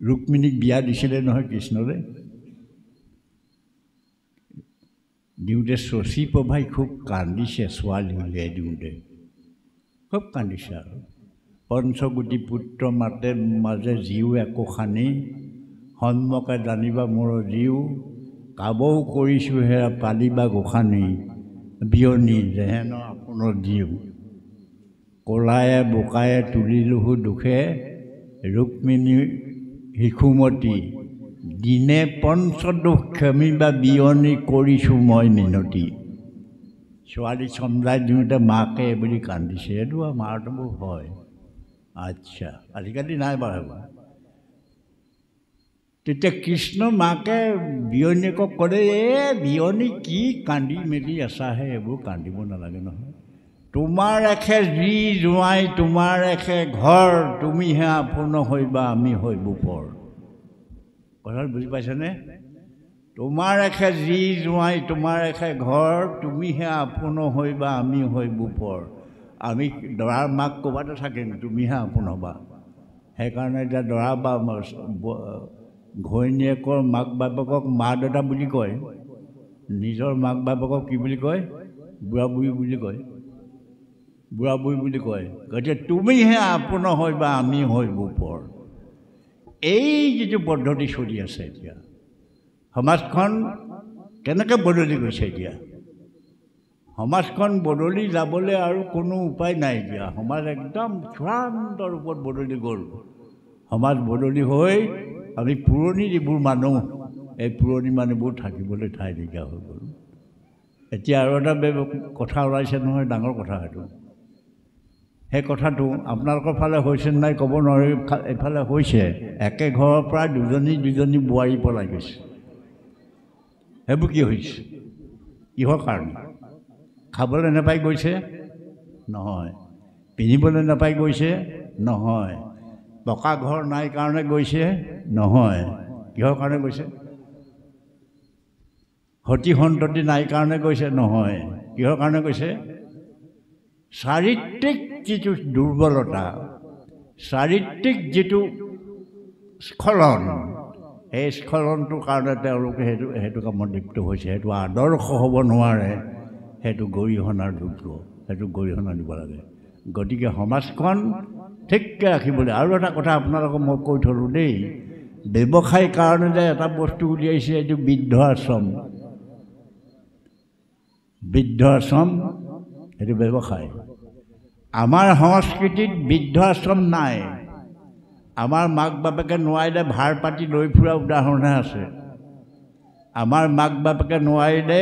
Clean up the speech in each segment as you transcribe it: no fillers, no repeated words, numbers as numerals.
ৰুক্মিণীক বিয়া দিছিলে নহয় কৃষ্ণৰে। দিওঁতে শশীপ্ৰভাই খুব কান্দিছে, ছোৱালী উলিয়াই দিওঁতে খুব কান্দিছে। আৰু পঞ্চকোটি পুত্ৰ মাতে মাজে জীও একো সানি, সন্মুখে জানিবা মোৰ জীও, কাবও কৰিছোঁ হেৰা পালিবা গোসানী, বিয়নী যেহেন আপোনাৰ জীও। কলায়ে বোকায়ে তুলিলোহু দুখে, ৰুক্মিণী শিশুমতী, দিনে পঞ্চদোষ ক্ষমিবা বিয়নী কৰিছোঁ মই মিনতি। ছোৱালী চমজাই দিওঁতে মাকে বুলি কান্দিছে। এইটো মাৰটো হয়। আচ্ছা, আজিকালি নাই বাৰু। তেতিয়া কৃষ্ণ মাকে বিয়নীয়েকক ক'লে, বিয়নী কি কান্দি মেলি আছাহে, এইবোৰ কান্দিব নালাগে নহয়। তোমাৰ এখে যি জোঁৱাই তোমাৰ এখে ঘৰ, তুমিহে আপোন হৈবা আমি হৈব পৰ। কথাটো বুজি পাইছেনে? তোমাৰ এখে যি জোঁৱাই তোমাৰ এখে ঘৰ, তুমিহে আপোন হৈবা আমি হৈব পৰ। আমি দৰাৰ মাক ক'ৰবাতে থাকিম, তুমিহে আপোন হ'বা। সেইকাৰণে এতিয়া দৰা বা ঘৈণীয়েকৰ মাক বাপেকক মা দেউতা বুলি কয়, নিজৰ মাক বাপেকক কি বুলি কয়? বুঢ়া বুঢ়ী বুলি কয়, বুঢ়া বুঢ়ী বুলি কয়। গতিকে তুমিহে আপোন হৈবা আমি হৈব পৰ। এই যিটো পদ্ধতি চলি আছে এতিয়া, সমাজখন কেনেকৈ বদলি গৈছে এতিয়া? সমাজখন বদলি যাবলৈ আৰু কোনো উপায় নাই এতিয়া। সমাজ একদম চূড়ান্ত ৰূপত বদলি গ'ল। সমাজ বদলি হৈ আমি পুৰণি যিবোৰ মানুহ, এই পুৰণি মানুহবোৰ থাকিবলৈ ঠাই নাইকিয়া হৈ গ'ল। এতিয়া আৰু এটা কথা ওলাইছে নহয়, ডাঙৰ কথা সেইটো। সেই কথাটো আপোনালোকৰ ফালে হৈছে নাই ক'ব নোৱাৰি, এইফালে হৈছে। একে ঘৰৰ পৰা দুজনী বোৱাৰী পলাই গৈছে। সেইবোৰ কি হৈছে? কিহৰ কাৰণে? খাবলৈ নাপাই গৈছে? নহয়। পিন্ধিবলৈ নাপাই গৈছে? নহয়। পকা ঘৰ নাই কাৰণে গৈছে? নহয়। কিহৰ কাৰণে গৈছে? সতি সন্ততি নাই কাৰণে গৈছে? নহয়। কিহৰ কাৰণে গৈছে? চাৰিত্ৰিক যিটো দুৰ্বলতা, চাৰিত্ৰিক যিটো স্খলন, এই স্খলনটোৰ কাৰণে তেওঁলোকে সেইটো কামত লিপ্ত হৈছে। সেইটো আদৰ্শ হ'ব নোৱাৰে, সেইটো গৰিহণাৰ যোগ্য, সেইটো গৰিহণা দিব লাগে। গতিকে সমাজখন ঠিককৈ ৰাখিবলৈ আৰু এটা কথা আপোনালোকক মই কৈ থ'লোঁ দেই, ব্যৱসায়ৰ কাৰণে যে এটা বস্তু উলিয়াইছে, এইটো বৃদ্ধ আশ্ৰম। বৃদ্ধ আশ্ৰম সেইটো ব্যৱসায়। আমাৰ সংস্কৃতিত বৃদ্ধ আশ্ৰম নাই। আমাৰ মাক বাপেকে নোৱাৰিলে ভাৰ পাতি লৈ ফুৰা উদাহৰণহে আছে। আমাৰ মাক বাপেকে নোৱাৰিলে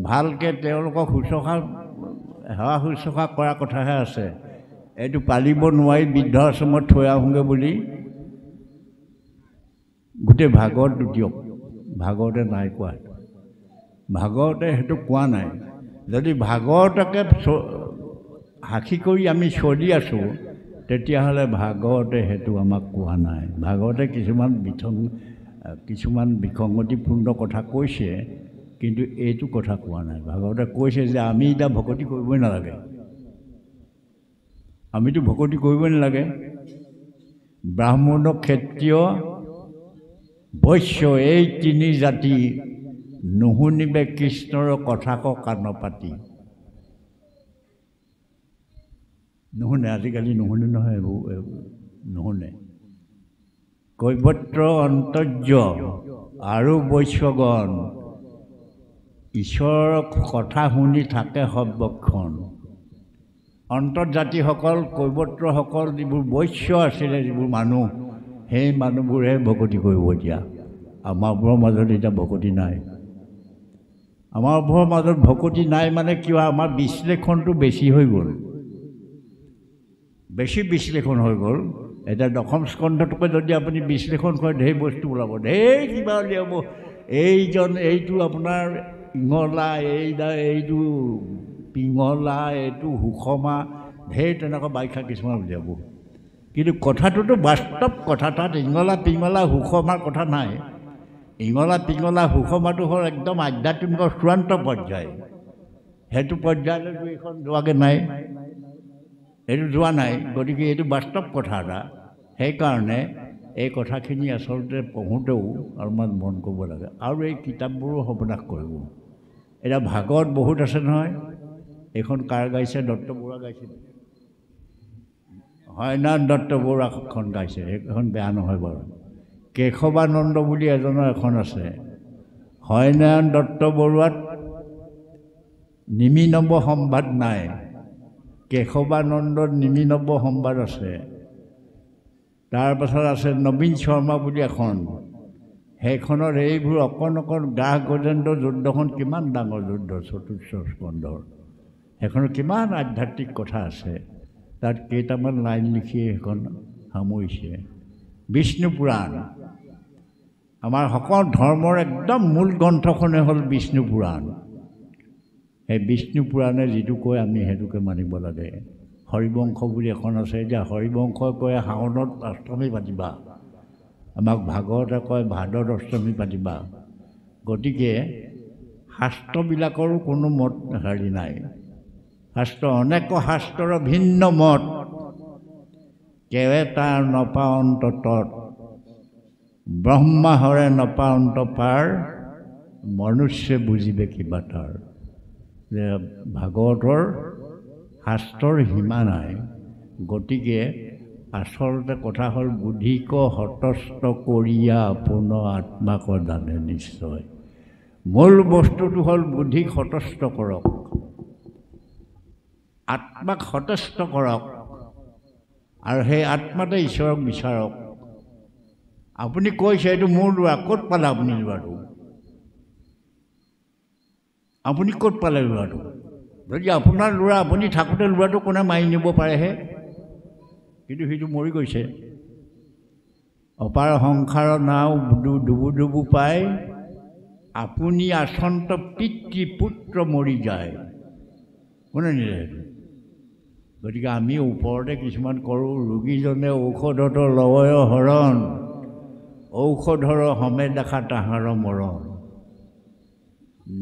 ভালকৈ তেওঁলোকক সেৱা শুশ্ৰূষা কৰাৰ কথাহে আছে। এইটো পালিব নোৱাৰি বৃদ্ধ আশ্ৰমত থৈ আহোঁগৈ বুলি গোটেই ভাগৱত দিয়ক, ভাগৱতে নাই কোৱা। ভাগৱতে সেইটো কোৱা নাই। যদি ভাগৱতকে সাক্ষী কৰি আমি চলি আছোঁ, তেতিয়াহ'লে ভাগৱতে সেইটো আমাক কোৱা নাই। ভাগৱতে কিছুমান বিসংগতিপূৰ্ণ কথা কৈছে, কিন্তু এইটো কথা কোৱা নাই। ভাগৱতে কৈছে যে আমি এতিয়া ভকতি কৰিবই নালাগে। আমিতো ভকতি কৰিবই নালাগে। ব্ৰাহ্মণ, ক্ষত্ৰিয়, বৈশ্য এই তিনি জাতি নুশুনিবে কৃষ্ণৰ কথাক কাণ পাতি। নুশুনে, আজিকালি নুশুনে নহয়, এইবোৰ নুশুনে। কৈবৰ্ত অন্তৰ্য আৰু বৈশ্যগণ ঈশ্বৰৰ কথা শুনি থাকে সৰ্বক্ষণ। অন্তৰ্জাতিসকল, কৈবৰ্তসকল, যিবোৰ বৈশ্য আছিলে, যিবোৰ মানুহ, সেই মানুহবোৰেহে ভকতি কৰিব এতিয়া। আমাৰবোৰৰ মাজত এতিয়া ভকতি নাই। আমাৰবোৰৰ মাজত ভকতি নাই মানে কিয়? আমাৰ বিশ্লেষণটো বেছি হৈ গ'ল, বেছি বিশ্লেষণ হৈ গ'ল। এতিয়া দশম স্কন্ধটোকে যদি আপুনি বিশ্লেষণ কৰে, ঢেৰ বস্তু ওলাব, ঢেৰ কিবা উলিয়াব। এইটো আপোনাৰ ইঙলা, এইটো পিঙলা, এইটো সুষমা, ঢেৰ তেনেকুৱা ব্যাখ্যা কিছুমান উলিয়াব। কিন্তু কথাটোতো বাস্তৱ কথা। তাত ইঙলা পিঙলা সুষমাৰ কথা নাই। ইঙলা পিঙলা সুষমাটো হ'ল একদম আধ্যাত্মিকৰ চূড়ান্ত পৰ্যায়। সেইটো পৰ্যায়লৈতো এইখন যোৱাগৈ নাই, এইটো যোৱা নাই। গতিকে এইটো বাস্তৱ কথা এটা। সেইকাৰণে এই কথাখিনি আচলতে পঢ়োঁতেও অলপমান মন কৰিব লাগে আৰু এই কিতাপবোৰো সৰ্বনাশ কৰিব। এতিয়া ভাগৱত বহুত আছে নহয়। এইখন কাৰ গাইছে? দত্ত বৰুৱা গাইছে। হয়নাথ দত্ত বৰুৱাখন গাইছে, সেইখন বেয়া নহয় বাৰু। কেশৱানন্দ বুলি এজনৰ এখন আছে। হয়নাৰায়ণ দত্ত বৰুৱাত নিমিনৱ সম্বাদ নাই, কেশৱানন্দত নিমিনৱ সম্বাদ আছে। তাৰপাছত আছে নবীন শৰ্মা বুলি এখন, সেইখনত এইবোৰ অকণ অকণ গ্ৰাস গজেন্দ্ৰ যুদ্ধখন কিমান ডাঙৰ যুদ্ধ, চতুৰ্থ স্কন্ধৰ। সেইখনত কিমান আধ্যাত্মিক কথা আছে, তাত কেইটামান লাইন লিখিয়ে সেইখন সামৰিছে। বিষ্ণু পুৰাণ, আমাৰ সকলো ধৰ্মৰ একদম মূল গ্ৰন্থখনে হ'ল বিষ্ণু পুৰাণ। সেই বিষ্ণু পুৰাণে যিটো কয় আমি সেইটোকে মানিব লাগে। হৰিবংশ বুলি এখন আছে, এতিয়া হৰিবংশই কয় শাওণত অষ্টমী পাতিবা, আমাক ভাগৱতে কয় ভাদত অষ্টমী পাতিবা। গতিকে শাস্ত্ৰবিলাকৰো কোনো মত হেৰি নাই। শাস্ত্ৰ অনেক শাস্ত্ৰৰ ভিন্ন মত, কেৱে তাৰ নপাৱন্ত তত, ব্ৰহ্মাহৰে নপাৱন্ত পাৰ, মনুষ্যে বুজিবে কিবা তাৰ। যে ভাগৱতৰ শাস্ত্ৰৰ সীমা নাই। গতিকে আচলতে কথা হ'ল বুদ্ধিক হতস্থ কৰিয়া আপোন আত্মাক জানে নিশ্চয়। মূল বস্তুটো হ'ল বুদ্ধিক হতস্থ কৰক, আত্মাক হতস্থ কৰক, আৰু সেই আত্মাতে ঈশ্বৰক বিচাৰক। আপুনি কৈছে এইটো মোৰ ল'ৰা, ক'ত পালে আপুনি ল'ৰাটো? আপুনি ক'ত পালে ল'ৰাটো? যদি আপোনাৰ ল'ৰা, আপুনি থাকোঁতে ল'ৰাটো কোনে মাৰি নিব পাৰেহে। কিন্তু সিটো মৰি গৈছে। অপাৰ সংসাৰৰ নাও ডুবু ডুবু পাই, আপুনি আচন্ত পিতৃ পুত্ৰ মৰি যায়। কোনে নিলে সেইটো? গতিকে আমি ওপৰতে কিছুমান কৰোঁ, ৰোগীজনে ঔষধত লয় হৰণ, ঔষধৰ সমে দেখা তাহাৰ মৰণ।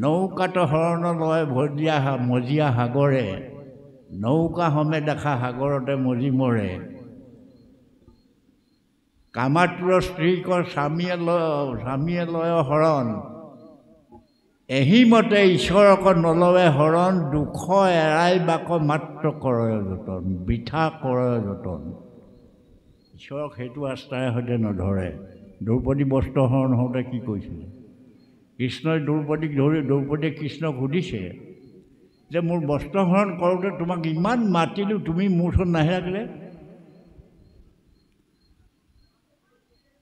নৌকাত হৰণ লয় মজিয়া সাগৰে, নৌকা সমে দেখা সাগৰতে মজি মৰে। কামাতুৰ স্ত্ৰীকৰ স্বামীয়ে লয় হৰণ, এহিমতে ঈশ্বৰক নলৱে হৰণ, দুখ এৰাই বাক মাত্ৰ কৰয় যতন, বৃথা কৰয় যতন। ঈশ্বৰক সেইটো আস্থাৰে সৈতে নধৰে। দ্ৰৌপদী বস্ত্ৰ হৰণ হওঁতে কি কৈছিলে? কৃষ্ণই দ্ৰৌপদীক ধৰি, দ্ৰৌপদীয়ে কৃষ্ণক সুধিছে যে মোৰ বস্ত্ৰ হৰণ কৰোঁতে তোমাক ইমান মাতিলোঁ, তুমি মোৰ ওচৰত নাহিলে।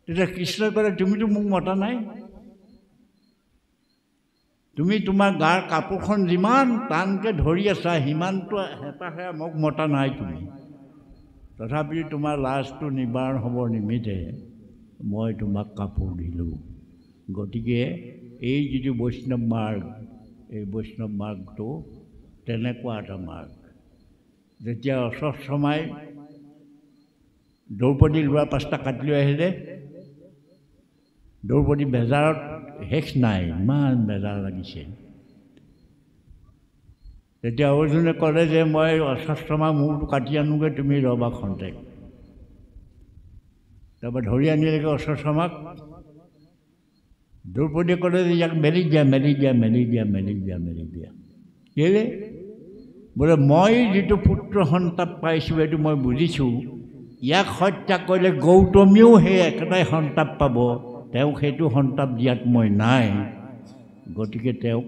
তেতিয়া কৃষ্ণই ক'লে তুমিতো মোক মতা নাই, তুমি তোমাৰ গাৰ কাপোৰখন যিমান টানকৈ ধৰি আছা সিমানটো হেঁপাহে মোক মতা নাই তুমি। তথাপিও তোমাৰ লাজটো নিবাৰণ হ'ব নিমিত্তে মই তোমাক কাপোৰ দিলোঁ। গতিকে এই যিটো বৈষ্ণৱ মাৰ্গ, এই বৈষ্ণৱ মাৰ্গটো তেনেকুৱা এটা মাৰ্গ। যেতিয়া অশ্বত্থামাই দ্ৰৌপদীৰ ল'ৰা 5টা কাটি লৈ আহিলে, দ্ৰৌপদী বেজাৰত শেষ নাই, ইমান বেজাৰ লাগিছে। তেতিয়া অৰ্জুনে ক'লে যে মই অশ্বত্থামাৰ মূৰটো কাটি আনোগৈ, তুমি ৰ'বা খন্তেক। তাৰপৰা ধৰি আনিলেগৈ অশ্বত্থামাক। দ্ৰৌপদীয়ে ক'লে যে ইয়াক মেলি দিয়া, মেলি দিয়া, মেলি দিয়া, মেলি দিয়া, মেলি দিয়া। কেলৈ? বোলে মই যিটো পুত্ৰ সন্তাপ পাইছোঁ এইটো মই বুজিছোঁ, ইয়াক হত্যা কৰিলে গৌতমীও সেই একেটাই সন্তাপ পাব, তেওঁক সেইটো সন্তাপ দিয়াত মই নাই। গতিকে তেওঁক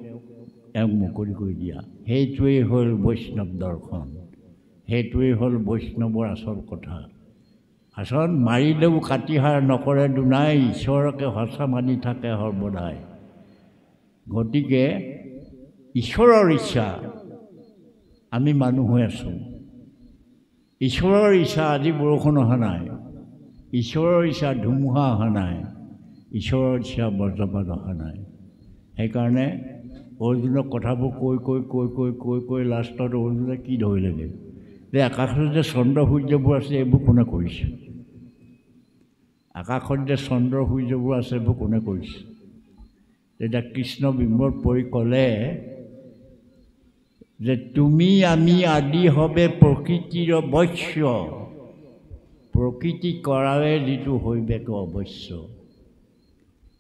মুকলি কৰি দিয়া। সেইটোৱেই হ'ল বৈষ্ণৱ দৰ্শন, সেইটোৱেই হ'ল বৈষ্ণৱৰ আচল কথা। আচল মাৰিলেও কাটিহাৰ নকৰে দুনাই, ঈশ্বৰকে সঁচা মানি থাকে সৰ্বদাই। গতিকে ঈশ্বৰৰ ইচ্ছা, আমি মানুহ হৈ আছোঁ। ঈশ্বৰৰ ইচ্ছা আজি বৰষুণ অহা নাই, ঈশ্বৰৰ ইচ্ছা ধুমুহা অহা নাই, ঈশ্বৰৰ ইচ্ছা বজ্ৰপাত অহা নাই। সেইকাৰণে অৰ্জুনক কথাবোৰ কৈ লাষ্টত অৰ্জুনে কি ধৰিলেগৈ যে আকাশত যে চন্দ্ৰ সূৰ্যবোৰ আছে এইবোৰ কোনে কৰিছে? আকাশত যে চন্দ্ৰ সূৰ্যবোৰ আছে এইবোৰ কোনে কৰিছে? তেতিয়া কৃষ্ণ বিমত পৰি ক'লে যে তুমি আমি আদি হবে প্ৰকৃতিৰ বৈশ্য, প্ৰকৃতি কৰাৰে যিটো হৈবেক অৱশ্য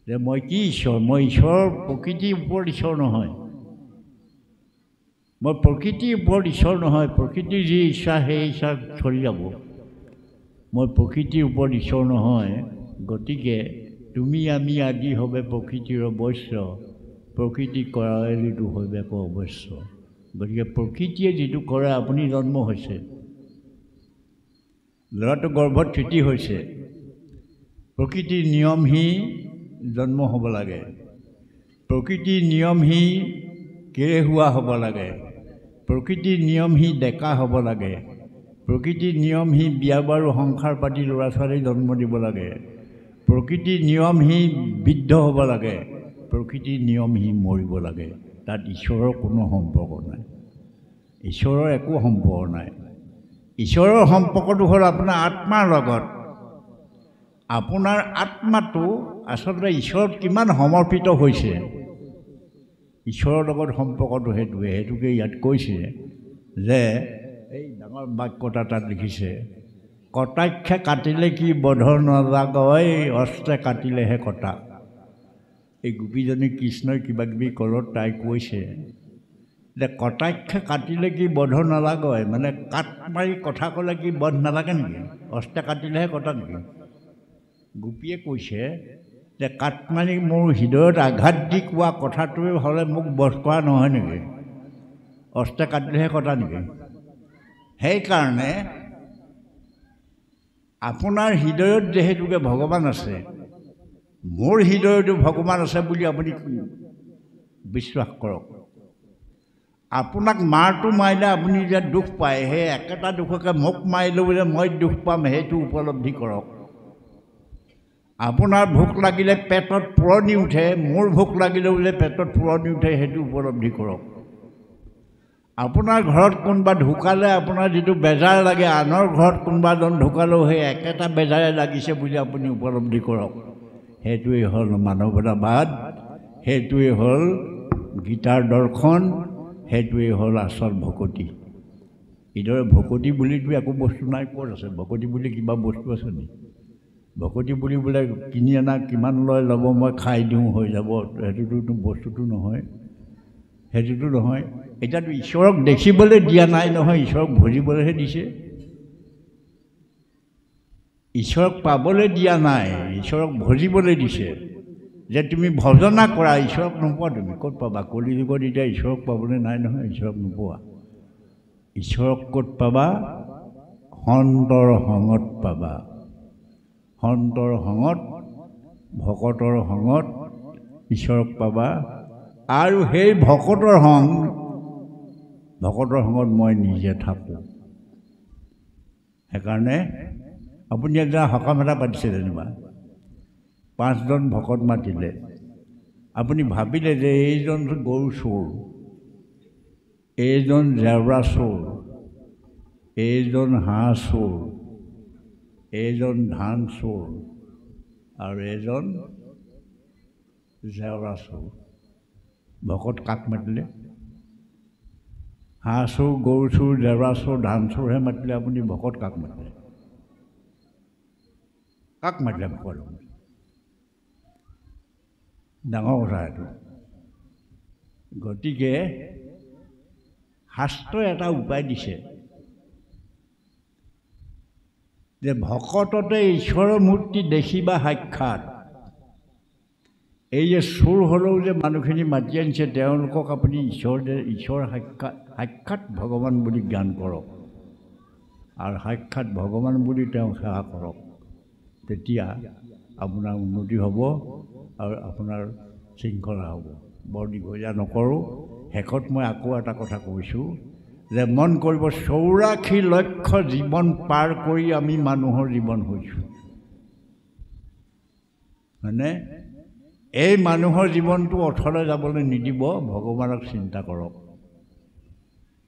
যে মই কি ঈশ্বৰ মই ঈশ্বৰৰ প্ৰকৃতিৰ ওপৰত ঈশ্বৰ নহয় মই প্ৰকৃতিৰ ওপৰত ঈশ্বৰ নহয় প্ৰকৃতিৰ যি ইচ্ছা সেই ইচ্ছা চলি যাব মই প্ৰকৃতিৰ ওপৰত ঈশ্বৰ নহয় গতিকে তুমি আমি আদি হবে প্ৰকৃতিৰ অৱশ্য প্ৰকৃতি কৰাৰে যিটো হৈবেক অৱশ্য গতিকে প্ৰকৃতিয়ে যিটো কৰে আপুনি জন্ম হৈছে ল'ৰাটো গৰ্ভত সৃষ্টি হৈছে প্ৰকৃতিৰ নিয়ম সি জন্ম হ'ব লাগে প্ৰকৃতিৰ নিয়ম সি কেৰেহুৱা হ'ব লাগে প্ৰকৃতিৰ নিয়ম সি ডেকা হ'ব লাগে প্ৰকৃতিৰ নিয়ম সি বিয়া বাৰু সংসাৰ পাতি ল'ৰা ছোৱালী জন্ম দিব লাগে প্ৰকৃতিৰ নিয়ম সি বৃদ্ধ হ'ব লাগে প্ৰকৃতিৰ নিয়ম সি মৰিব লাগে তাত ঈশ্বৰৰ কোনো সম্পৰ্ক নাই ঈশ্বৰৰ একো সম্পৰ্ক নাই ঈশ্বৰৰ সম্পৰ্কটো হ'ল আপোনাৰ আত্মাৰ লগত আপোনাৰ আত্মাটো আচলতে ঈশ্বৰত কিমান সমৰ্পিত হৈছে ঈশ্বৰৰ লগত সম্পৰ্কটো সেইটোকে ইয়াত কৈছে যে এই ডাঙৰ বাক্যটা তাত লিখিছে কটাক্ষে কাটিলে কি বধ নালাগয় অস্ত্ৰে কাটিলেহে কটা এই গোপীজনী কৃষ্ণই কিবা কিবি কলত তাই কৈছে যে কটাক্ষে কাটিলে কি বধ নালাগয় মানে কাট মাৰি কথা ক'লে কি বধ নালাগে নেকি অস্ত্ৰে কাটিলেহে কটা নেকি গোপীয়ে কৈছে যে কাট মাৰি মোৰ হৃদয়ত আঘাত দি কোৱা কথাটোৱে হ'লে মোক বধ কৰা নহয় নেকি অস্ত্ৰে কাটিলেহে কটা নেকি সেইকাৰণে আপোনাৰ হৃদয়ত যিহেতুকে ভগৱান আছে মোৰ হৃদয়তো ভগৱান আছে বুলি আপুনি বিশ্বাস কৰক আপোনাক মাৰটো মাৰিলে আপুনি যে দুখ পায় সেই একেটা দুখকে মোক মাৰিলেও যে মই দুখ পাম সেইটো উপলব্ধি কৰক আপোনাৰ ভোক লাগিলে পেটত পুৰণি উঠে মোৰ ভোক লাগিলেও যে পেটত পুৰণি উঠে সেইটো উপলব্ধি কৰক আপোনাৰ ঘৰত কোনোবা ঢুকালে আপোনাৰ যিটো বেজাৰ লাগে আনৰ ঘৰত কোনোবাজন ঢুকালেও সেই একেটা বেজাৰে লাগিছে বুলি আপুনি উপলব্ধি কৰক সেইটোৱেই হ'ল মানৱতাবাদ সেইটোৱেই হ'ল গীতাৰ দৰ্শন সেইটোৱেই হ'ল আচল ভকতি ইদৰে ভকতি বুলিতো একো বস্তু নাই ক'ত আছে ভকতি বুলি কিবা বস্তু আছে নেকি ভকতি বুলি বোলে কিনি অনা কিমান ল'ব মই খাই দিওঁ হৈ যাব সেইটোতো বস্তুটো নহয় সেইটোতো নহয় এতিয়াতো ঈশ্বৰক দেখিবলৈ দিয়া নাই নহয় ঈশ্বৰক ভজিবলৈহে দিছে ঈশ্বৰক পাবলৈ দিয়া নাই ঈশ্বৰক ভজিবলৈ দিছে যে তুমি ভজনা কৰা ঈশ্বৰক নোপোৱা তুমি ক'ত পাবা কলি যুগত এতিয়া ঈশ্বৰক পাবলৈ নাই নহয় ঈশ্বৰক নোপোৱা ঈশ্বৰক ক'ত পাবা সন্তৰ সংগত পাবা সন্তৰ সংগত ভকতৰ সংগত ঈশ্বৰক পাবা আৰু সেই ভকতৰ সংগত মই নিজে থাকোঁ সেইকাৰণে আপুনি এটা সকাম এটা পাতিছে যেনিবা 5 জন ভকত মাতিলে আপুনি ভাবিলে যে এইজন গৰু চোৰ এইজন জেওৰা চোৰ এইজন হাঁহ চোৰ এইজন ধান চোৰ আৰু এইজন জেওৰা চোৰ ভকত কাক মাতিলে হাঁহ চোৰ গৰু চোৰ জেওৰা চোৰ ধান চোৰহে মাতিলে আপুনি ভকত কাক মাতিলে ভকত ডাঙৰ কথা এইটো গতিকে শাস্ত্ৰই এটা উপায় দিছে যে ভকততে ঈশ্বৰৰ মূৰ্তি দেখিবা সাক্ষাৎ এই যে চোৰ হ'লেও যে মানুহখিনি মাতি আনিছে তেওঁলোকক আপুনি ঈশ্বৰ সাক্ষাৎ ভগৱান বুলি জ্ঞান কৰক আৰু সাক্ষাৎ ভগৱান বুলি তেওঁ সেৱা কৰক তেতিয়া আপোনাৰ উন্নতি হ'ব আৰু আপোনাৰ শৃংখলা হ'ব বৰ দীঘলীয়া নকৰোঁ শেষত মই আকৌ এটা কথা কৈছোঁ যে মন কৰিব 84 লক্ষ জীৱন পাৰ কৰি আমি মানুহৰ জীৱন হৈছোঁ মানে এই মানুহৰ জীৱনটো অথলে যাবলৈ নিদিব ভগৱানক চিন্তা কৰক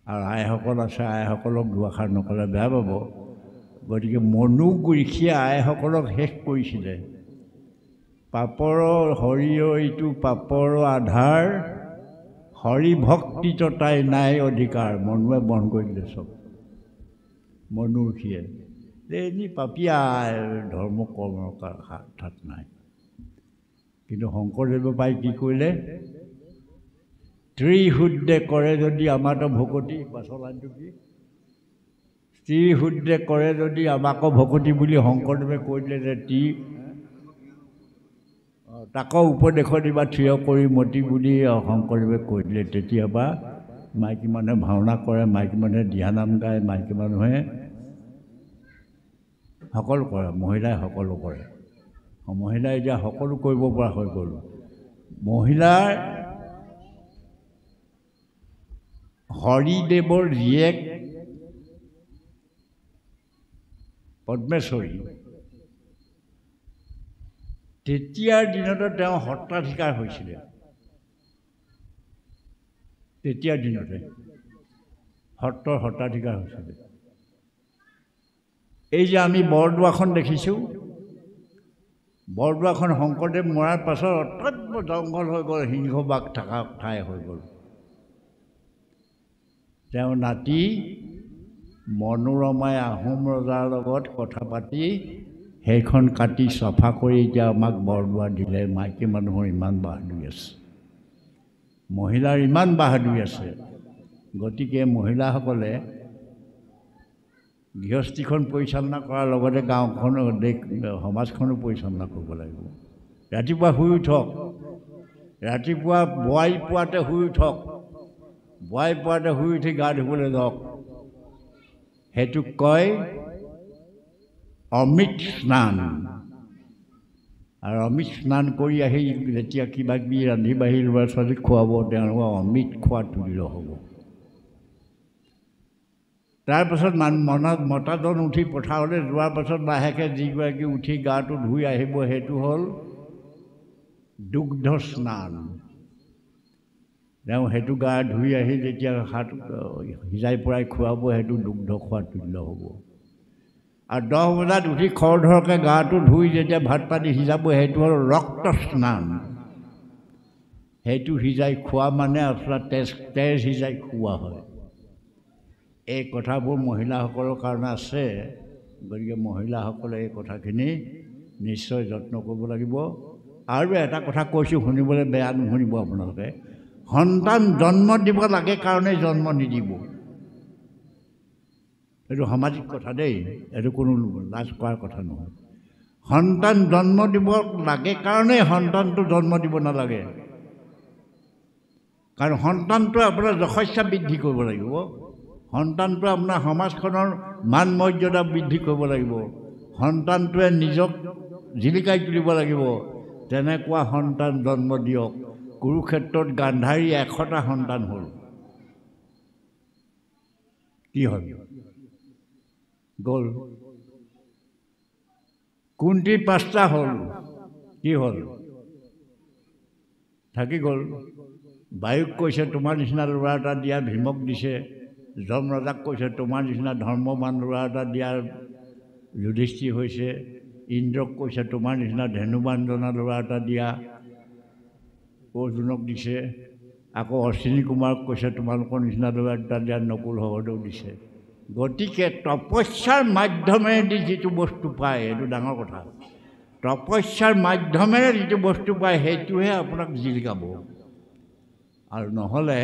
আৰু আইসকল আছে আইসকলক দুআষাৰ নকলে বেয়া পাব গতিকে মনু ঋষিয়ে আইসকলক শেষ কৰিছিলে পাপৰ হৰিয় ইটো পাপৰ আধাৰ হৰি ভক্তিত তাই নাই অধিকাৰ মনুৱে বন্ধ কৰি দিলে চব মনু ঋষিয়ে এনেই পাপিয়া ধৰ্ম কৰ্মৰ ঠাত নাই কিন্তু শংকৰদেৱে পাই কি কৰিলে ত্ৰিশুদ্ধে কৰে যদি আমাতো ভকতি পাছৰ লাইনটো কি ত্ৰিশুদ্ধে কৰে যদি আমাকো ভকতি বুলি শংকৰদেৱে কৈ দিলে যে তাকো উপদেশত দিবা থিয় কৰি মতি বুলি শংকৰদেৱে কৈ দিলে তেতিয়াবা মাইকী মানুহে ভাওনা কৰে মাইকী মানুহে দিহানাম গায় মাইকী মানুহে সকলো কৰে মহিলাই সকলো কৰে মহিলাই এতিয়া সকলো কৰিব পৰা হৈ গ'ল মহিলাৰ হৰিদেৱৰ জীয়েক পদ্মেশ্বৰী তেতিয়াৰ দিনতে তেওঁ সত্ৰাধিকাৰ হৈছিলে তেতিয়াৰ দিনতে সত্ৰৰ সত্ৰাধিকাৰ হৈছিলে এই যে আমি বৰদোৱাখন দেখিছোঁ বৰদোৱাখন শংকৰদেৱ মৰাৰ পাছত অত্যন্ত জংঘল হৈ গ'ল সিংহ বাঘ থকা ঠাই হৈ গ'ল তেওঁ নাতি মনোৰমাই আহোম ৰজাৰ লগত কথা পাতি সেইখন কাটি চফা কৰি এতিয়া আমাক বৰদোৱা দিলে মাইকী মানুহৰ ইমান বাহাদুৰি আছে মহিলাৰ ইমান বাহাদুৰি আছে গতিকে মহিলাসকলে গৃহস্থীখন পৰিচালনা কৰাৰ লগতে গাঁওখন দেশ সমাজখনো পৰিচালনা কৰিব লাগিব ৰাতিপুৱা শুই উঠক ৰাতিপুৱা বোৱাই পোৱাতে শুই উঠক বোৱাই পোৱাতে শুই উঠি গা ধুবলৈ যাওক সেইটোক কয় অমৃত স্নান আৰু অমৃত স্নান কৰি আহি যেতিয়া কিবা কিবি ৰান্ধি বাঢ়ি ল'ৰা ছোৱালীক খুৱাব তেওঁলোকক অমৃত খোৱা তুলিলে হ'ব তাৰপাছত মতাজন উঠি পথাৰলৈ যোৱাৰ পাছত লাহেকৈ যিগৰাকী উঠি গাটো ধুই আহিব সেইটো হ'ল দুগ্ধ স্নান তেওঁ সেইটো গা ধুই আহি যেতিয়া হাত সিজাই পৰাই খুৱাব সেইটো দুগ্ধ খোৱা তুল্য হ'ব আৰু 10 বজাত উঠি খৰধৰকৈ গাটো ধুই যেতিয়া ভাত পানী সিজাব সেইটো হ'ল ৰক্ত স্নান সেইটো সিজাই খোৱা মানে আচলতে তেজ সিজাই খোৱা হয় এই কথাবোৰ মহিলাসকলৰ কাৰণে আছে গতিকে মহিলাসকলে এই কথাখিনি নিশ্চয় যত্ন কৰিব লাগিব আৰু এটা কথা কৈছোঁ শুনিবলৈ বেয়া নুশুনিব আপোনালোকে সন্তান জন্ম দিব লাগে কাৰণে জন্ম নিদিব এইটো সামাজিক কথা দেই এইটো কোনো লাজ কৰাৰ কথা নহয় সন্তান জন্ম দিব লাগে কাৰণেই সন্তানটো জন্ম দিব নালাগে কাৰণ সন্তানটোৱে আপোনাৰ যশস্যা বৃদ্ধি কৰিব লাগিব সন্তানটোৱে আপোনাৰ সমাজখনৰ মান মৰ্যাদা বৃদ্ধি কৰিব লাগিব সন্তানটোৱে নিজক জিলিকাই তুলিব লাগিব তেনেকুৱা সন্তান জন্ম দিয়ক কুৰুক্ষেত্ৰত গান্ধাৰী 100টা সন্তান হ'ল কি হ'ল গ'ল কুন্তীৰ 5টা হ'ল কি হ'ল থাকি গ'ল বায়ুক কৈছে তোমাৰ নিচিনা ল'ৰা এটা দিয়া ভীমক দিছে যম ৰজাক কৈছে তোমাৰ নিচিনা ধৰ্মৱান ল'ৰা এটা দিয়াৰ যুধিষ্ঠিৰ হৈছে ইন্দ্ৰক কৈছে তোমাৰ নিচিনা ধেনুবান জনা ল'ৰা এটা দিয়া অৰ্জুনক দিছে আকৌ অশ্বিনী কুমাৰক কৈছে তোমালোকৰ নিচিনা ল'ৰা এটা দিয়া নকুল সহদেও দিছে গতিকে তপস্যাৰ মাধ্যমেৰেদি যিটো বস্তু পায় এইটো ডাঙৰ কথা তপস্যাৰ মাধ্যমেৰে যিটো বস্তু পায় সেইটোহে আপোনাক জিলিকাব আৰু নহ'লে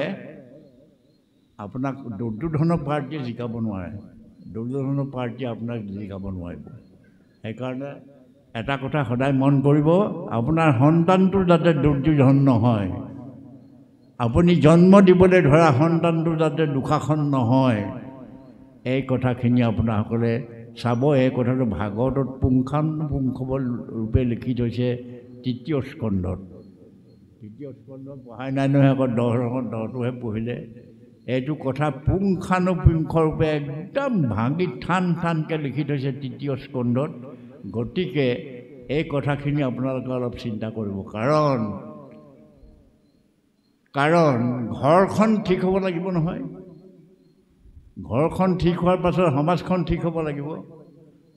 আপোনাক দুৰ্যোধনৰ পাৰ্টীয়ে জিকাব নোৱাৰে দুৰ্যোধনৰ পাৰ্টীয়ে আপোনাক জিকাব নোৱাৰিব সেইকাৰণে এটা কথা সদায় মন কৰিব আপোনাৰ সন্তানটো যাতে দুৰ্যোধন নহয় আপুনি জন্ম দিবলৈ ধৰা সন্তানটো যাতে দুঃশাসন নহয় এই কথাখিনি আপোনাসকলে চাব এই কথাটো ভাগৱতত পুংখানুপুংখৰূপে লিখি থৈছে 3য় স্কন্ধত পঢ়াই নাই নহয় আকৌ 10টোহে পঢ়িলে এইটো কথা পুংখানুপুংখৰূপে একদম ভাঙি ঠানকৈ লিখি থৈছে 3য় স্কন্ধত গতিকে এই কথাখিনি আপোনালোকে অলপ চিন্তা কৰিব কাৰণ ঘৰখন ঠিক হ'ব লাগিব নহয় ঘৰখন ঠিক হোৱাৰ পাছত সমাজখন ঠিক হ'ব লাগিব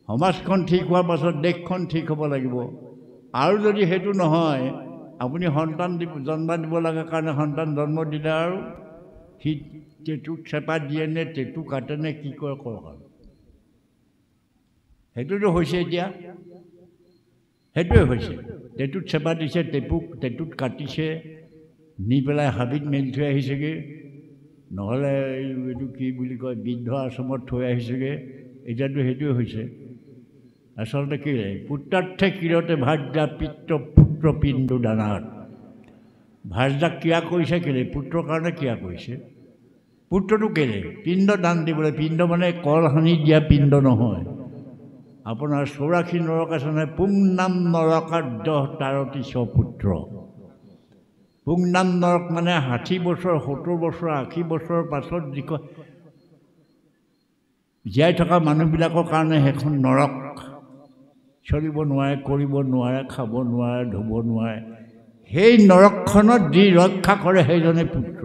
সমাজখন ঠিক হোৱাৰ পাছত দেশখন ঠিক হ'ব লাগিব আৰু যদি সেইটো নহয় আপুনি সন্তান জন্ম দিব লাগে কাৰণে সন্তান জন্ম দিলে আৰু সি টেটুক চেপা দিয়ে নে টেটু কাটে নে কি কৰে কৰক আৰু সেইটোতো হৈছে এতিয়া সেইটোৱে হৈছে টেটুত চেপা দিছে টেটুত কাটিছে নি পেলাই হাবিত মেলি থৈ আহিছেগৈ নহ'লে এইটো কি বুলি কয় বৃদ্ধ আশ্ৰমত থৈ আহিছেগৈ এতিয়াতো সেইটোৱে হৈছে আচলতে কি পুত্ৰাৰ্থে কিৰতে ভাৰ্যা পুত্ৰ পিণ্ড দানাত ভাৰ্যাক ক্ৰিয়া কৰিছে কেলে পুত্ৰৰ কাৰণে ক্ৰিয়া কৰিছে পুত্ৰটো কেলে পিণ্ড দান দিবলৈ পিণ্ড মানে কল সানি দিয়া পিণ্ড নহয় আপোনাৰ 84 নৰক আছে নহয় পুংনাম নৰকাৰ্য তাৰতি স্বপুত্ৰ পুংনাম নৰক মানে 60 বছৰ 70 বছৰ 80 বছৰৰ পাছত যিখন জীয়াই থকা মানুহবিলাকৰ কাৰণে সেইখন নৰক চলিব নোৱাৰে কৰিব নোৱাৰে খাব নোৱাৰে ধুব নোৱাৰে সেই নৰকখনত যি ৰক্ষা কৰে সেইজনে পুত্ৰ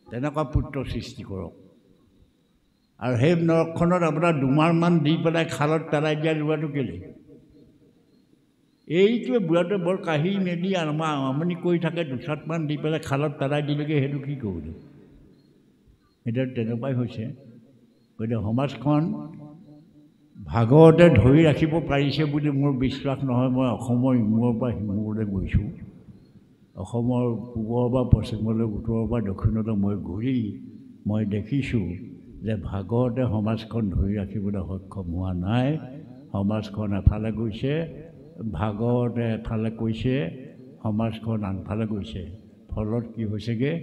তেনেকুৱা পুত্ৰ সৃষ্টি কৰক আৰু সেই নৰকখনত আপোনাৰ দুমাৰমান দি পেলাই খালত পেলাই দিয়া লোৱাটো কেলে এইটোৱে বুঢ়াটোৱে বৰ কাঢ়ি মেলি আমনি কৰি থাকে দুচাটমান দি পেলাই খালত পেলাই দিলেগৈ সেইটো কি কৰিলে এতিয়া তেনেকুৱাই হৈছে গতিকে সমাজখন ভাগৱতে ধৰি ৰাখিব পাৰিছে বুলি মোৰ বিশ্বাস নহয় মই অসমৰ ইমূৰৰ পৰা সিমূৰলৈ গৈছোঁ অসমৰ পূবৰ পৰা পশ্চিমলৈ উত্তৰৰ পৰা দক্ষিণলৈ মই ঘূৰি মই দেখিছোঁ যে ভাগৱতে সমাজখন ধৰি ৰাখিবলৈ সক্ষম হোৱা নাই সমাজখন এফালে গৈছে ভাগৱতে এফালে কৈছে সমাজখন আনফালে গৈছে ফলত কি হৈছেগৈ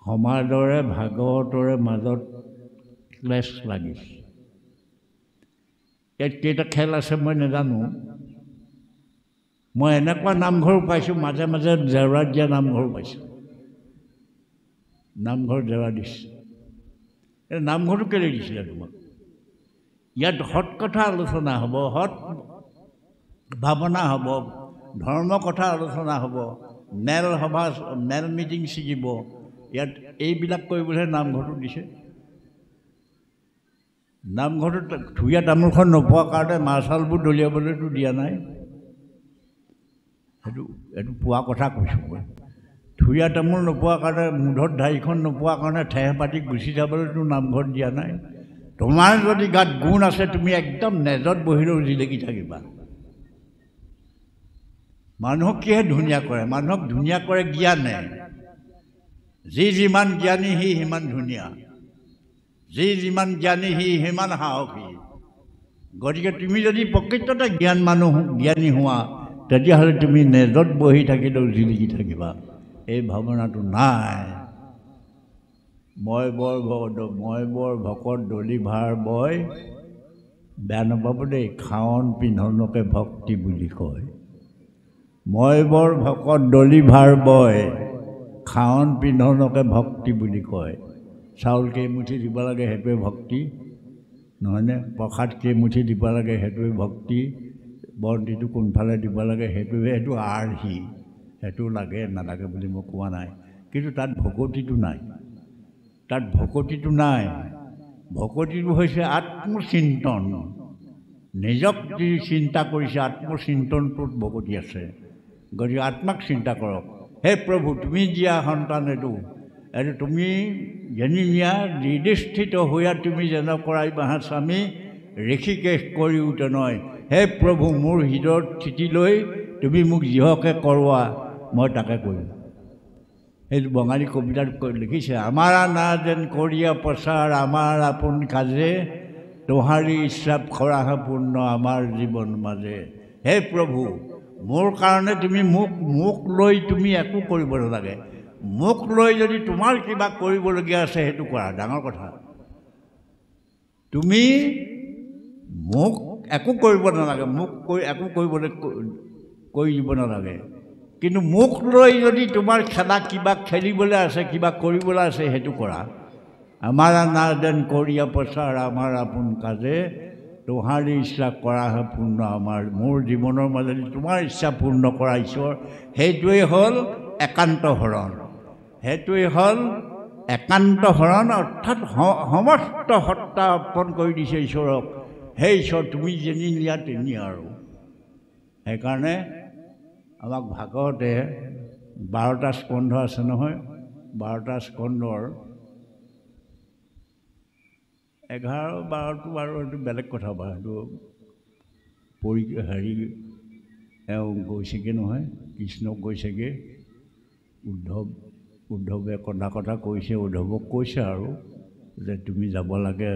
সমাজৰে ভাগৱতৰে মাজত ক্লেশ লাগিছে ইয়াত কেইটা খেল আছে মই নাজানো মই এনেকুৱা নামঘৰো পাইছোঁ মাজে মাজে জেওৰাত দিয়া নামঘৰো পাইছোঁ নামঘৰ জেওৰা দিছে এই নামঘৰটো কেলৈ দিছিলে তোমাক ইয়াত সৎ কথা আলোচনা হ'ব সৎ ভাৱনা হ'ব ধৰ্ম কথা আলোচনা হ'ব মেল সভা মেল মিটিং ছিগিব ইয়াত এইবিলাক কৰিবলৈহে নামঘৰটো দিছে নামঘৰটোত থুৰীয়া তামোলখন নোপোৱা কাৰণে মাৰ্চালবোৰ দলিয়াবলৈতো দিয়া নাই এইটো পোৱা কথা কৈছোঁ মই থুৰীয়া তামোল নোপোৱা কাৰণে মূধত ঢাৰিখন নোপোৱা কাৰণে ঠেহ পাতি গুচি যাবলৈতো নামঘৰত দিয়া নাই তোমাৰ যদি গাত গুণ আছে তুমি একদম নেজত বহিলেও জিলিকি থাকিবা মানুহক কিহে ধুনীয়া কৰে মানুহক ধুনীয়া কৰে জ্ঞানে যি যিমান জ্ঞানী সি সিমান ধুনীয়া যি যিমান জ্ঞানী সি সিমান সাহসী গতিকে তুমি যদি প্ৰকৃততে জ্ঞানী হোৱা তেতিয়াহ'লে তুমি নেজত বহি থাকিলেও জিলিকি থাকিবা এই ভাৱনাটো নাই মই বৰ ভকত দলি ভাৰ বয় বেয়া নাপাব দেই খাৱন পিন্ধনকে ভক্তি বুলি কয় মই বৰ ভকত দলি ভাৰ বয় খাৱন পিন্ধনকে ভক্তি বুলি কয় চাউল কেইমুঠি দিব লাগে সেইটোৱে ভক্তি নহয়নে প্ৰসাদ কেইমুঠি দিব লাগে সেইটোৱে ভক্তি বন্তিটো কোনফালে দিব লাগে সেইটো আৰ্হি সেইটো লাগে নালাগে বুলি মই কোৱা নাই কিন্তু তাত ভকতিটো নাই ভকতিটো হৈছে আত্মচিন্তন নিজক যি চিন্তা কৰিছে আত্মচিন্তনটোত ভকতি আছে গতিকে আত্মাক চিন্তা কৰক হে প্ৰভু তুমি দিয়া সন্তান এইটো তুমি যেনি নিয়া নিৰ্দিষ্ঠিত হৈয়া তুমি যেন কৰাই বাহা স্বামী ঋষিকেশ কৰিও তেনেয় হে প্ৰভু মোৰ হৃদয়ৰ স্থিতি লৈ তুমি মোক যিহকে কৰোৱা মই তাকে কৰিম এইটো বঙালী কবিতাত লিখিছে আমাৰ না যেন কৰিয়া প্ৰচাৰ আমাৰ আপোন কাজে তোহাৰী ইচ্ছা কৰাহা পূৰ্ণ আমাৰ জীৱন মাজে হে প্ৰভু মোৰ কাৰণে তুমি মোক লৈ তুমি একো কৰিব নালাগে মোক লৈ যদি তোমাৰ কিবা কৰিবলগীয়া আছে সেইটো কৰা ডাঙৰ কথা তুমি মোক একো কৰিব নালাগে মোক একো কৰিবলৈ কৰি দিব নালাগে কিন্তু মোক লৈ যদি তোমাৰ কিবা খেলিবলৈ আছে কিবা কৰিবলৈ আছে সেইটো কৰা আমাৰ না যেন কৰিয়া প্ৰচাৰ আমাৰ আপোন কাজে তোহাৰী ইচ্ছা কৰাহে পূৰ্ণ আমাৰ মোৰ জীৱনৰ মাজেদি তোমাৰ ইচ্ছা পূৰ্ণ কৰা ঈশ্বৰ সেইটোৱেই হ'ল একান্ত হৰণ অৰ্থাৎ সমস্ত সত্তা অৰ্পণ কৰি দিছে ঈশ্বৰক সেই ঈশ্বৰ তুমি যেনি নিয়া তেনি আৰু সেইকাৰণে আমাক ভাগৱতে 12টা স্কন্ধ আছে নহয় 12টা স্কন্ধৰ 11-12টো বাৰু সেইটো বেলেগ কথা বাৰু সেইটো হেৰি এওঁ গৈছেগৈ নহয় কৃষ্ণক গৈছেগৈ উদ্ধৱে কথা কৈছে উদ্ধৱক কৈছে আৰু যে তুমি যাব লাগে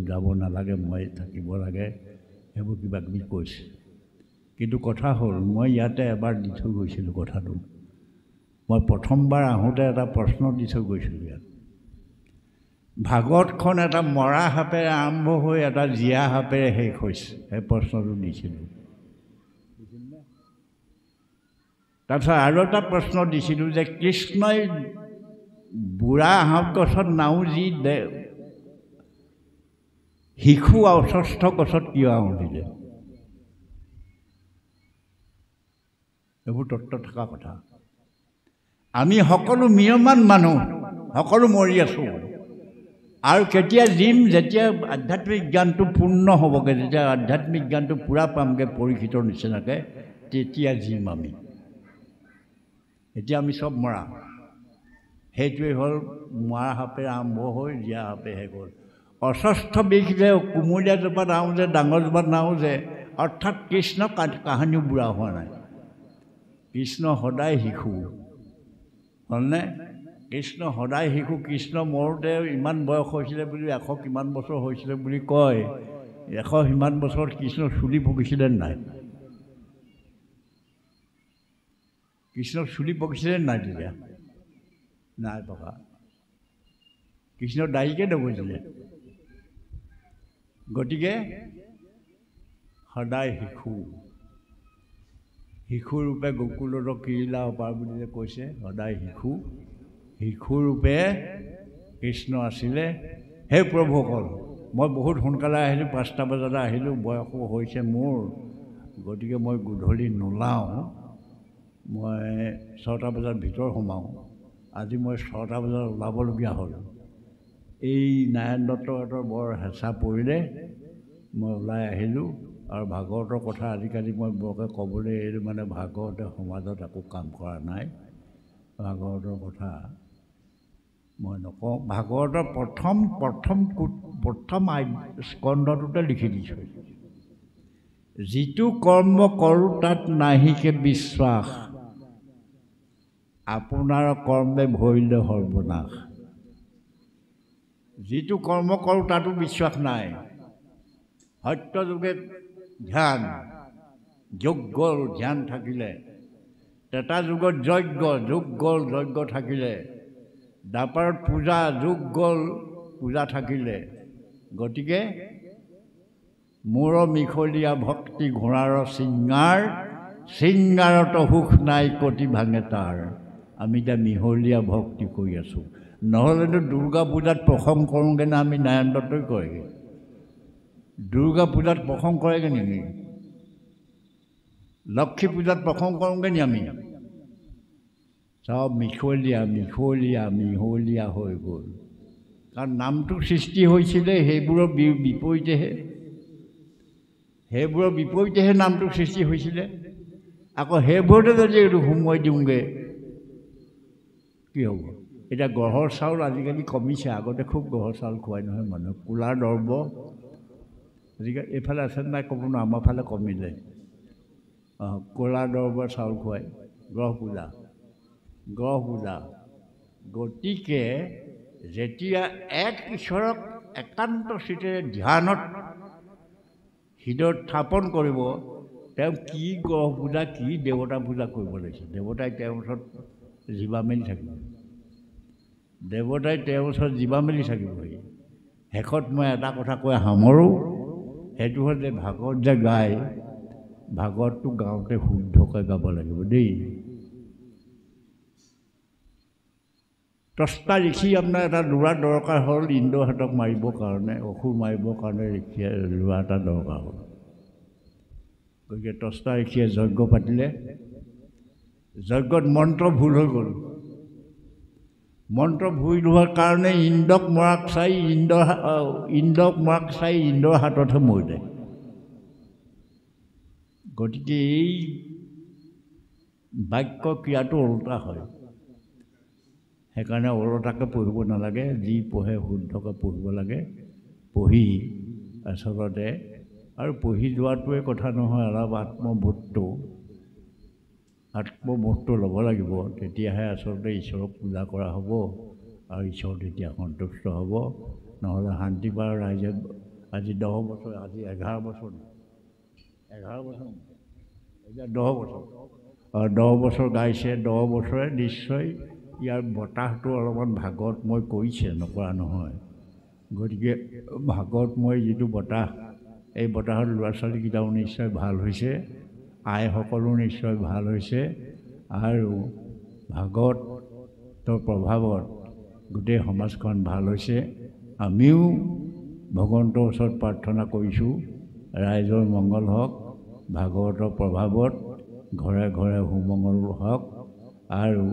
যাব নালাগে মই থাকিব লাগে সেইবোৰ কিবা কিবি কৈছে কিন্তু কথা হ'ল মই ইয়াতে এবাৰ দি থৈ গৈছিলোঁ কথাটো মই প্ৰথমবাৰ আহোঁতে এটা প্ৰশ্ন দি থৈ গৈছিলোঁ ইয়াত ভাগৱতখন এটা মৰা সাপেৰে আৰম্ভ হৈ এটা জীয়া সাপেৰে শেষ হৈছে সেই প্ৰশ্নটো দিছিলোঁ তাৰপিছত আৰু এটা প্ৰশ্ন দিছিলোঁ যে কৃষ্ণই বুঢ়া আহঁত গছত নাও যি শিশু অস্বস্থ গছত কিয় আওঁ দিলে এইবোৰ তত্ত্ব থকা কথা আমি সকলো মিয়মান মানুহ সকলো মৰি আছোঁ আৰু কেতিয়া জিম যেতিয়া আধ্যাত্মিক জ্ঞানটো পূৰ্ণ হ'বগৈ যেতিয়া আধ্যাত্মিক জ্ঞানটো পূৰা পামগৈ পৰীক্ষিতৰ নিচিনাকৈ তেতিয়া জিম আমি এতিয়া আমি চব মৰা সেইটোৱে হ'ল মৰা সাপেৰে আৰম্ভ হৈ জীয়া সাপে শেষ হ'ল অস্বস্থ বিষ যে কুমলীয়া জোপাত আওঁ যে ডাঙৰ জোপাত নাওঁ যে অৰ্থাৎ কৃষ্ণ কাহানিও বুঢ়া হোৱা নাই কৃষ্ণ সদায় শিশু হ'লনে কৃষ্ণ সদায় শিশু কৃষ্ণ মৰোতে ইমান বয়স হৈছিলে বুলি 100 কিমান বছৰ হৈছিলে বুলি কয় 100 সিমান বছৰত কৃষ্ণ চুলি পকিছিলে নাই কৃষ্ণ চুলি পকিছিলে নাই তেতিয়া নাই পকা কৃষ্ণ দাড়িকে নগৈছিলে গতিকে সদায় শিশুৰূপে গকুলত কিৰিলা অপাৰ বুলি যে কৈছে সদায় শিশুৰূপে কৃষ্ণ আছিলে হে প্ৰভুসকল মই বহুত সোনকালে আহিলোঁ 5টা বজাতে আহিলোঁ বয়সো হৈছে মোৰ গতিকে মই গধূলি নোলাওঁ মই 6টা বজাৰ ভিতৰ সোমাওঁ আজি মই 6টা বজাত ওলাবলগীয়া হ'ল এই নাৰায়ণ দত্তহঁতৰ বৰ হেঁচা পৰিলে মই ওলাই আহিলোঁ আৰু ভাগৱতৰ কথা আজিকালি মই বৰকৈ ক'বলৈ এৰিলোঁ মানে ভাগৱতে সমাজত একো কাম কৰা নাই ভাগৱতৰ কথা মই নকওঁ ভাগৱতৰ প্ৰথম স্কন্ধটোতে লিখি দিছোঁ যিটো কৰ্ম কৰোঁ তাত নাহিকে বিশ্বাস আপোনাৰ কৰ্মে ভৰিলে সৰ্বনাশ যিটো কৰ্ম কৰোঁ তাতো বিশ্বাস নাই সত্য যুগে ধ্যান যোগ গ'ল ধ্যান থাকিলে তেতা যুগত যোগ গ'ল যজ্ঞ থাকিলে দাপাৰত পূজা যোগ গ'ল পূজা থাকিলে গতিকে মোৰ মিখলীয়া ভক্তি ঘোঁৰাৰ শৃংগাৰত সুখ নাই কটি ভাঙে তাৰ আমি এতিয়া মিহলীয়া ভক্তি কৰি আছোঁ নহ'লেতো দুৰ্গা পূজাত প্ৰসংগ কৰোঁগৈ না আমি নাৰায়ণ দত্তই কৰেগৈ দুৰ্গা পূজাত প্ৰসংগ কৰেগৈ নেকি লক্ষ্মী পূজাত প্ৰসংগ কৰোঁগৈ নি আমি চব মিহলীয়া হৈ গ'ল কাৰণ নামটো সৃষ্টি হৈছিলে সেইবোৰৰ বিপৰীতেহে নামটো সৃষ্টি হৈছিলে আকৌ সেইবোৰতে যদি এইটো সোমোৱাই দিওঁগৈ কি হ'ব এতিয়া গঢ়ৰ চাউল আজিকালি কমিছে আগতে খুব গঢ়ৰ চাউল খুৱাই নহয় মানুহে কোলাৰ দৰ্ব আজিকালি এইফালে আছে নাই ক'ব নোৱাৰোঁ আমাৰ ফালে কমিলে কোলাৰ দৰ্বৰ চাউল খুৱাই গ্ৰহ পূজা গতিকে যেতিয়া এক ঈশ্বৰক একান্ত চিতেৰে ধ্যানত হৃদয়ত স্থাপন কৰিব তেওঁ কি গ্ৰহ পূজা কি দেৱতা পূজা কৰিব লাগিছে দেৱতাই তেওঁৰ ওচৰত জীৱা মেলি থাকিব শেষত মই এটা কথা কৈ সামৰোঁ সেইটো হ'ল যে ভাগৱত যে গায় ভাগৱতটো গাওঁতে শুদ্ধকৈ গাব লাগিব দেই তস্তা ঋষি আপোনাৰ এটা ল'ৰা দৰকাৰ হ'ল ইন্দ্ৰহঁতক মাৰিবৰ কাৰণে অসুৰ মাৰিবৰ কাৰণে ল'ৰা এটা দৰকাৰ হ'ল গতিকে তস্তা ঋষিয়ে যজ্ঞ পাতিলে যজ্ঞত মন্ত্ৰ ভুল হৈ গ'ল মন্ত্ৰ ভুল হোৱাৰ কাৰণে ইন্দ্ৰক মৰাক চাই ইন্দ্ৰৰ হাততহে মৰিলে গতিকে এই বাক্য ক্ৰিয়াটো ওলোটা হয় সেইকাৰণে ওলোটাকৈ পঢ়িব নালাগে যি পঢ়ে শুদ্ধকৈ পঢ়িব লাগে পঢ়ি আচলতে আৰু পঢ়ি যোৱাটোৱে কথা নহয়, অলপ আত্মবোধটো ল'ব লাগিব, তেতিয়াহে আচলতে ঈশ্বৰক পূজা কৰা হ'ব আৰু ঈশ্বৰ তেতিয়া সন্তুষ্ট হ'ব। নহ'লে শান্তিপাৰ ৰাইজে আজি 10 বছৰ, আজি 11 বছৰ এতিয়া 10 বছৰ 10 বছৰ গাইছে, 10 বছৰে নিশ্চয় ইয়াৰ বতাহটো অলপমান ভাগতময় কৰিছে, নকৰা নহয়। গতিকে ভাগতময় যিটো বতাহ, এই বতাহত ল'ৰা ছোৱালীকেইটাও নিশ্চয় ভাল হৈছে, আইসকলো নিশ্চয় ভাল হৈছে আৰু ভাগৱতৰ প্ৰভাৱত গোটেই সমাজখন ভাল হৈছে। আমিও ভগৱন্তৰ ওচৰত প্ৰাৰ্থনা কৰিছোঁ, ৰাইজৰ মংগল হওক, ভাগৱতৰ প্ৰভাৱত ঘৰে ঘৰে সুমংগল হওক আৰু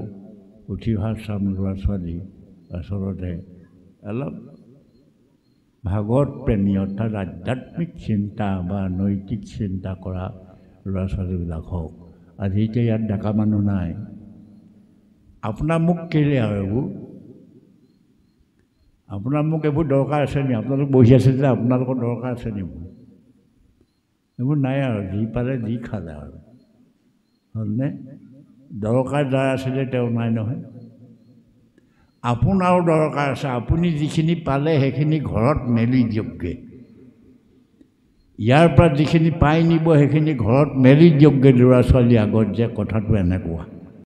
উঠি অহা চাম ল'ৰা ছোৱালী আচলতে অলপ ভাগৱত প্ৰেমী অৰ্থাৎ আধ্যাত্মিক চিন্তা বা নৈতিক চিন্তা কৰা ল'ৰা ছোৱালীবিলাক হওক। আজি এতিয়া ইয়াত ডেকা মানুহ নাই, আপোনাৰ মোক কেলে আৰু এইবোৰ দৰকাৰ আছে নি? আপোনালোক বহি আছে যে আপোনালোকৰ দৰকাৰ আছে নি? এইবোৰ নাই আৰু, যি পালে যি খালে আৰু, হ'লনে? দৰকাৰ যাৰ আছিলে তেওঁ নাই নহয়। আপোনাৰো দৰকাৰ আছে, আপুনি যিখিনি পালে সেইখিনি ঘৰত মেলি দিয়কগৈ। ইয়াৰ পৰা যিখিনি পাই নিব সেইখিনি ঘৰত মেলি দিয়কগৈ ল'ৰা ছোৱালী আগত, যে কথাটো এনেকুৱা।